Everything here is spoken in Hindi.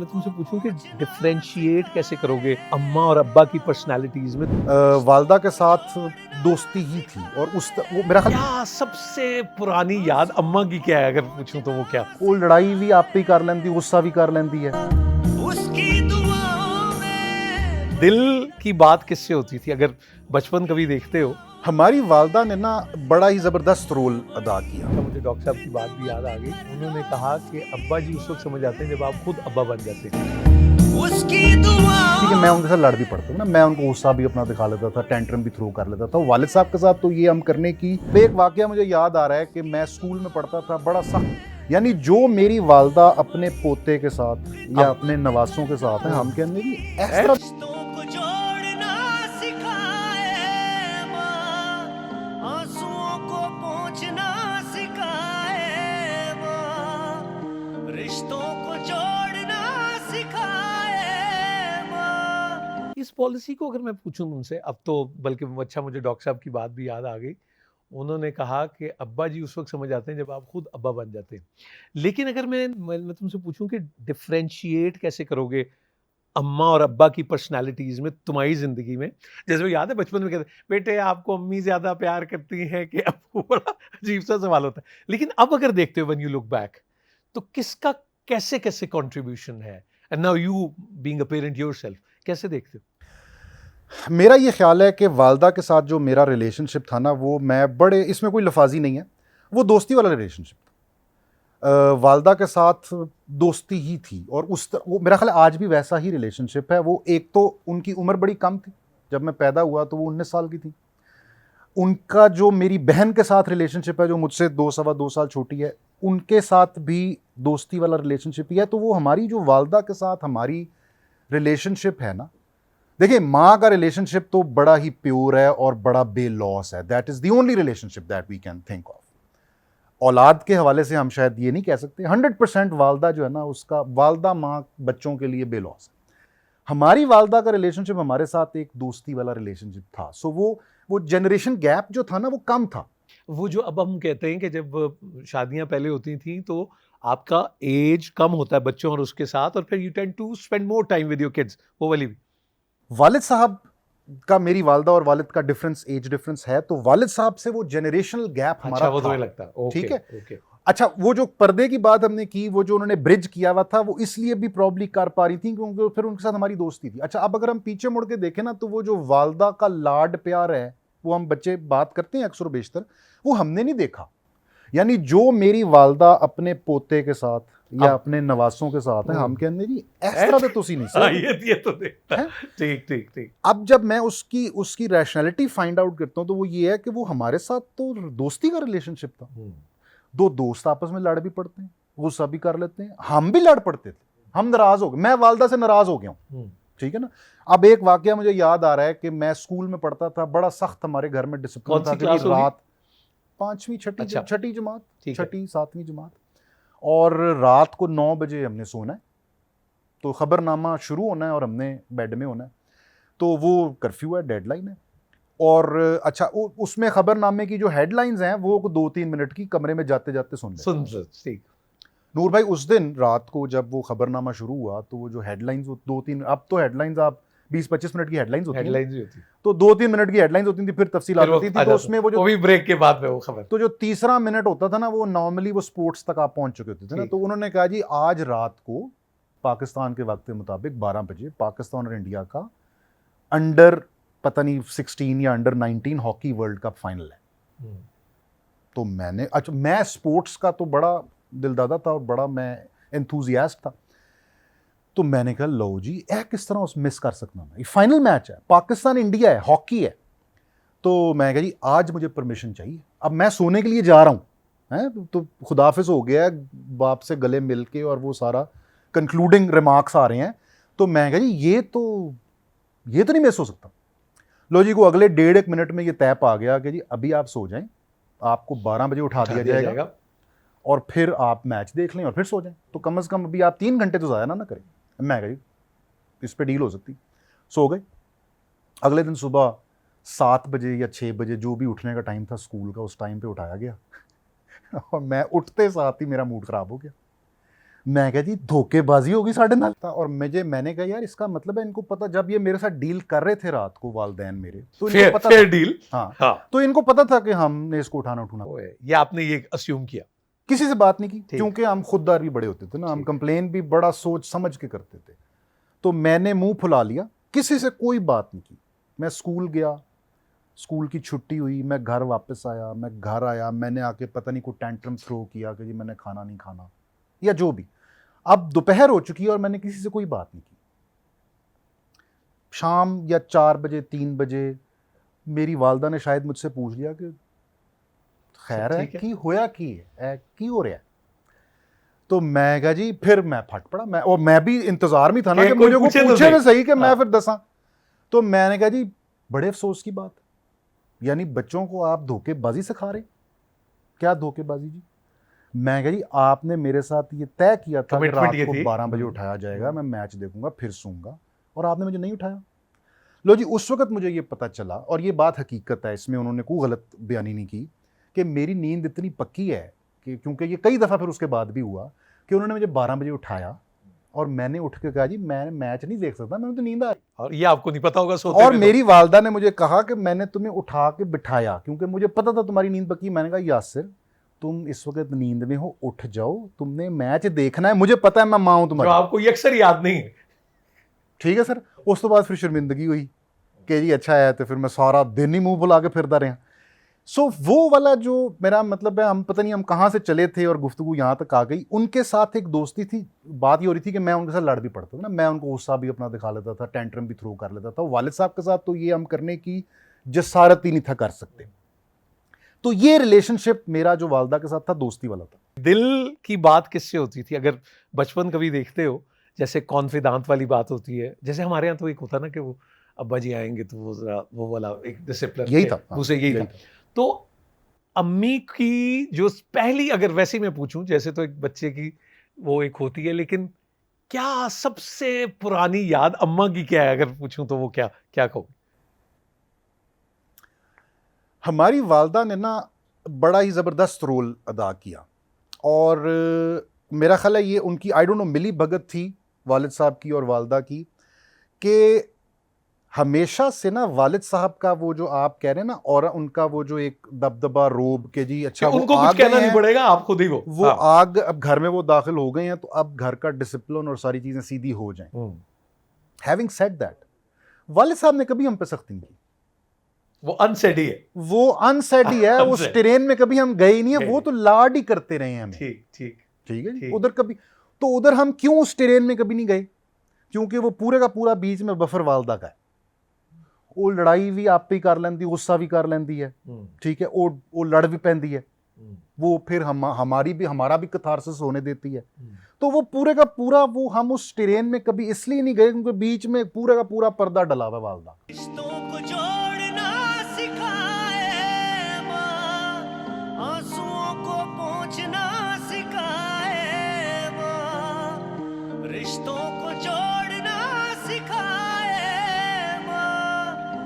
मैं तुमसे पूछूं कि डिफरेंशिएट कैसे करोगे अम्मा और अब्बा की पर्सनालिटीज में? वालदा के साथ दोस्ती ही थी और वो मेरा ख्याल क्या सबसे पुरानी याद अम्मा की क्या है, अगर पूछूं तो वो क्या? वो लड़ाई भी आप ही कर लेंदी, गुस्सा भी कर लेंदी है। उसकी दुआओं में दिल की बात किससे होती थी, अगर बचपन कभी देखते हो? हमारी वालदा ने ना बड़ा ही जबरदस्त रोल अदा किया। तो मुझे डॉक्टर साहब की बात भी याद आ गई। उन्होंने कहा कि अब्बा जी उस वक्त समझ आते हैं जब आप खुद अब्बा बन जाते हैं। उसकी ठीक है, मैं उनके साथ लड़ भी पड़ता हूँ ना, मैं उनको गुस्सा भी अपना दिखा लेता था, टेंट्रम भी थ्रो कर लेता था। वालिद साहब के साथ तो ये हम करने की एक वाकया मुझे याद आ रहा है कि मैं स्कूल में पढ़ता था, बड़ा सख्त, यानी जो मेरी वालदा अपने पोते के साथ या अपने नवासों के साथ है, हम कहने की इस तरह इस पॉलिसी को अगर मैं पूछूं तुमसे, अब तो बल्कि अच्छा मुझे डॉक्टर साहब की बात भी याद आ गई। उन्होंने कहा कि अब्बा जी उस वक्त समझ आते हैं जब आप खुद अब्बा बन जाते हैं। लेकिन अगर मैं तुमसे पूछूं कि डिफरेंशिएट कैसे करोगे अम्मा और अब्बा की पर्सनालिटीज में तुम्हारी जिंदगी में? जैसे वो याद है बचपन में कहते बेटे आपको अम्मी ज्यादा प्यार करती हैं कि अब्बू? बड़ा अजीब सा सवाल होता है। लेकिन अब अगर देखते हो व्हेन यू लुक बैक, तो किसका कैसे कैसे कंट्रीब्यूशन है? And now you being a parent yourself, कैसे देखते हो? मेरा ये ख्याल है कि वालदा के साथ जो मेरा रिलेशनशिप था ना, वो मैं बड़े, इसमें कोई लफाजी नहीं है, वो दोस्ती वाला रिलेशनशिप था। वालदा के साथ दोस्ती ही थी और वो मेरा ख्याल आज भी वैसा ही रिलेशनशिप है। वो एक तो उनकी उम्र बड़ी कम थी, जब मैं पैदा हुआ तो वो 19 साल की थी। उनका जो मेरी बहन के साथ रिलेशनशिप है, जो मुझसे 2 सवा 2 साल छोटी है, उनके साथ भी दोस्ती वाला रिलेशनशिप ही है। तो वो हमारी जो वालदा के साथ हमारी रिलेशनशिप है ना, देखिए माँ का रिलेशनशिप तो बड़ा ही प्योर है और बड़ा बेलॉस है। That is the only relationship that we can think of. औलाद के हवाले से हम शायद ये नहीं कह सकते 100% वालदा जो है ना, उसका वालदा माँ बच्चों के लिए बेलॉस है। हमारी वालदा का रिलेशनशिप हमारे साथ एक दोस्ती वाला रिलेशनशिप था। सो वो जनरेशन गैप जो था ना, वो कम था। वो जो अब हम कहते हैं कि जब शादियां पहले होती थी तो आपका एज कम होता है बच्चों और उसके साथ, और फिर you tend to spend more time with your kids, वो वाली भी। वालिद साहब का मेरी वालदा और वालिद का डिफरेंस, एज डिफरेंस है, तो वालिद साहब से वो जनरेशनल गैप हमारा अच्छा, वो था। तुम्हें लगता है? ओके, ठीक है। ओके। अच्छा, वो जो पर्दे की बात हमने की, वो जो उन्होंने ब्रिज किया हुआ था, वो इसलिए भी प्रॉब्ली कर पा रही थी क्योंकि फिर उनके साथ हमारी दोस्ती थी। अच्छा, अब अगर हम पीछे मुड़ के देखें ना, तो वो जो वालदा का लाड प्यार है, वो हम बच्चे बात करते हैं अक्सर बेशतर, वो हमने नहीं देखा। यानी जो मेरी वालदा अपने पोते के साथ या अपने नवासों के साथ है, हम कहने जी इस तरह से तुसी नहीं हाँ, सर। ये तो देखता। ठीक ठीक ठीक। अब जब मैं उसकी उसकी रैशनैलिटी फाइंड आउट करता हूं, तो वो ये है कि वो हमारे साथ तो दोस्ती का रिलेशनशिप था। दो दोस्त आपस में लड़ भी पड़ते हैं, गुस्सा भी कर लेते हैं, हम भी लड़ पड़ते थे, हम नाराज हो गए, मैं वालदा से नाराज हो गया हूं। ठीक है ना। अब एक वाकया मुझे याद आ रहा है कि मैं स्कूल में पढ़ता था, बड़ा सख्त हमारे घर में डिसिप्लिन कौन था सी कि क्लास होगी? रात 5वीं अच्छा, छठी जमात, ठीक है। 7वीं जमात, और रात को 9 बजे हमने सोना है, तो खबरनामा शुरू होना है और हमने बेड में होना है। तो वो कर्फ्यू है, डेडलाइन है। और अच्छा, उसमें खबरनामे की जो हेडलाइंस हैं, वो 2-3 मिनट की, कमरे में जाते जाते सुन लेते। ठीक। नूर भाई, उस दिन रात को जब वो खबरनामा शुरू हुआ, तो वो जो हेडलाइंस, वो 2-3, अब तो हेडलाइंस आप 20-25 मिनट की हेडलाइंस होती है, हेडलाइंस ही होती, तो 2-3 मिनट की हेडलाइंस होती थी, फिर तफसीलात होती थी। तो उसमें वो भी ब्रेक के बाद में वो खबर। तो जो तीसरा मिनट होता था ना, वो नॉर्मली वो स्पोर्ट्स तक आप पहुंच चुके होते थे ना। तो उन्होंने कहा जी आज रात को पाकिस्तान के वक्त के मुताबिक 12 बजे पाकिस्तान और इंडिया का अंडर पता नहीं 16 या under 19 hockey world cup final है। तो मैंने, अच्छा, मैं स्पोर्ट्स का तो बड़ा दिलदादा था और बड़ा मैं एंथुजियास्ट था। तो मैंने कहा लो जी, किस तरह उस मिस कर सकता मैं, फाइनल मैच है, पाकिस्तान इंडिया है, हॉकी है। तो मैं कहा जी आज मुझे परमिशन चाहिए, अब मैं सोने के लिए जा रहा हूँ हैं। तो खुदाफिज हो गया, बाप से गले मिल के, और वो सारा कंक्लूडिंग रिमार्क्स आ रहे हैं। तो मैं कहा जी ये तो नहीं मिस हो सकता। लो जी को अगले 1.5 मिनट में ये तय पा गया कि जी अभी आप सो जाएं, आपको 12 बजे उठा दिया जाएगा और फिर आप मैच देख लें और फिर सो जाएं। तो कम से कम अभी आप 3 घंटे तो ज़्यादा ना करें। मैं कहा जी इस पर डील हो सकती। सो गए। अगले दिन सुबह 7 बजे या 6 बजे, जो भी उठने का टाइम था स्कूल का, उस टाइम पे उठाया गया और मैं उठते साथ ही मेरा मूड ख़राब हो गया। मैं कहा जी धोखेबाजी होगी साढ़े नाल और मैंने कहा यार इसका मतलब है इनको पता, जब ये मेरे साथ डील कर रहे थे रात को वालदैन मेरे, तो इनको पता फेयर डील। हाँ, हाँ, तो इनको पता था कि हमने इसको उठाना ये आपने ये अस्यूम किया। किसी से बात नहीं की, क्योंकि हम खुददार भी बड़े होते थे ना, हम कंप्लेन भी बड़ा सोच समझ के करते थे। तो मैंने मुंह फुला लिया, किसी से कोई बात नहीं की। मैं स्कूल गया, स्कूल की छुट्टी हुई, मैं घर वापस आया, मैं घर आया, मैंने आके पता नहीं कोई टेंट्रम थ्रो किया कि जी मैंने खाना नहीं खाना या जो भी। अब दोपहर हो चुकी है और मैंने किसी से कोई बात नहीं की। शाम या 4 बजे 3 बजे मेरी वालदा ने शायद मुझसे पूछ लिया कि खैर है की होया की है की हो रहा है। तो मैं कहा जी, फिर मैं फट पड़ा, और मैं भी इंतजार में था ना कि मुझे को पूछे ना सही कि मैं फिर दसा। तो मैंने कहा जी बड़े अफसोस की बात, यानी बच्चों को आप धोखेबाजी सिखा रहे। क्या धोखेबाजी जी? मैं कहा जी आपने मेरे साथ ये तय किया था कि रात को 12 बजे उठाया जाएगा, मैं मैच देखूंगा फिर सूंगा, और आपने मुझे नहीं उठाया। लो जी, उस वक्त मुझे ये पता चला, और ये बात हकीकत है, इसमें उन्होंने कोई गलत बयानी नहीं की, कि मेरी नींद इतनी पक्की है कि, क्योंकि ये कई दफ़ा फिर उसके बाद भी हुआ कि उन्होंने मुझे 12 बजे उठाया और मैंने उठ के कहा जी मैं मैच नहीं देख सकता, मैंने तो नींद आ रही। और ये आपको नहीं पता होगा सोते और मेरी वालदा ने मुझे कहा कि मैंने तुम्हें उठा के बिठाया क्योंकि मुझे पता था तुम्हारी नींद पक्की। मैंने कहा यासिर तुम इस वक्त नींद में हो, उठ जाओ, तुमने मैच देखना है, मुझे पता है मैं मां हूं तुम्हारी। आपको ये अक्सर याद नहीं है। ठीक है सर। उस तो बाद फिर शर्मिंदगी हुई कि जी अच्छा है, तो फिर मैं सारा दिन ही मुंह बुला के फिरता रहा। सो वो वाला जो मेरा मतलब है, हम पता नहीं हम कहाँ से चले थे और गुफ्तगू यहाँ तक आ गई। उनके साथ एक दोस्ती थी, बात ये हो रही थी कि मैं उनके साथ लड़ भी पड़ता था ना, मैं उनको गुस्सा भी अपना दिखा लेता था, टेंट्रम भी थ्रो कर लेता था। वालिद साहब के साथ तो ये हम करने की जसारत ही नहीं था कर सकते। तो ये रिलेशनशिप मेरा जो वालदा के साथ था दोस्ती वाला था। दिल की बात किससे होती थी? अगर बचपन कभी देखते हो, जैसे कॉन्फिडेंट वाली बात होती है, जैसे हमारे यहाँ तो एक होता ना कि वो अब्बा जी आएंगे तो वो वाला एक डिसिप्लिन यही था, उसे यही था। तो अम्मी की जो पहली, अगर वैसे मैं पूछूं, जैसे तो एक बच्चे की वो एक होती है, लेकिन क्या सबसे पुरानी याद अम्मा की क्या है अगर पूछूं तो वो क्या क्या कहो? हमारी वालदा ने ना बड़ा ही ज़बरदस्त रोल अदा किया, और मेरा ख्याल है ये उनकी आई डोंट नो मिली भगत थी वालिद साहब की और वालदा की, कि हमेशा से ना वालिद साहब का वो जो आप कह रहे हैं ना, और उनका वो जो एक दबदबा रोब के जी अच्छा वो उनको कुछ कहना नहीं पड़ेगा, आप खुद ही वो आग, अब घर में वो दाखिल हो गए हैं तो अब घर का डिसिप्लिन और सारी चीजें सीधी हो जाएं। हैविंग सेड दैट, वालिद साहब ने कभी हम पे सख्ती नहीं की। वो अनसेडी है, वो अनसेडी है, वो ट्रेन में कभी हम गए नहीं है, वो तो लाड ही करते रहे हैं हमें। ठीक ठीक ठीक है जी। उधर कभी तो उधर हम क्यों उस ट्रेन में कभी नहीं गए? क्योंकि वो पूरे का पूरा बीच में बफर वालदा का है। वो लड़ाई भी आप ही कर लेंदी, गुस्सा भी कर लेंदी है, ठीक है, वो लड़ भी पैंदी है, वो फिर हमारा भी कथारसिस होने देती है। तो वो पूरे का पूरा वो हम उस ट्रेन में कभी इसलिए नहीं गए क्योंकि बीच में पूरे का पूरा पर्दा डला हुआ वालदा।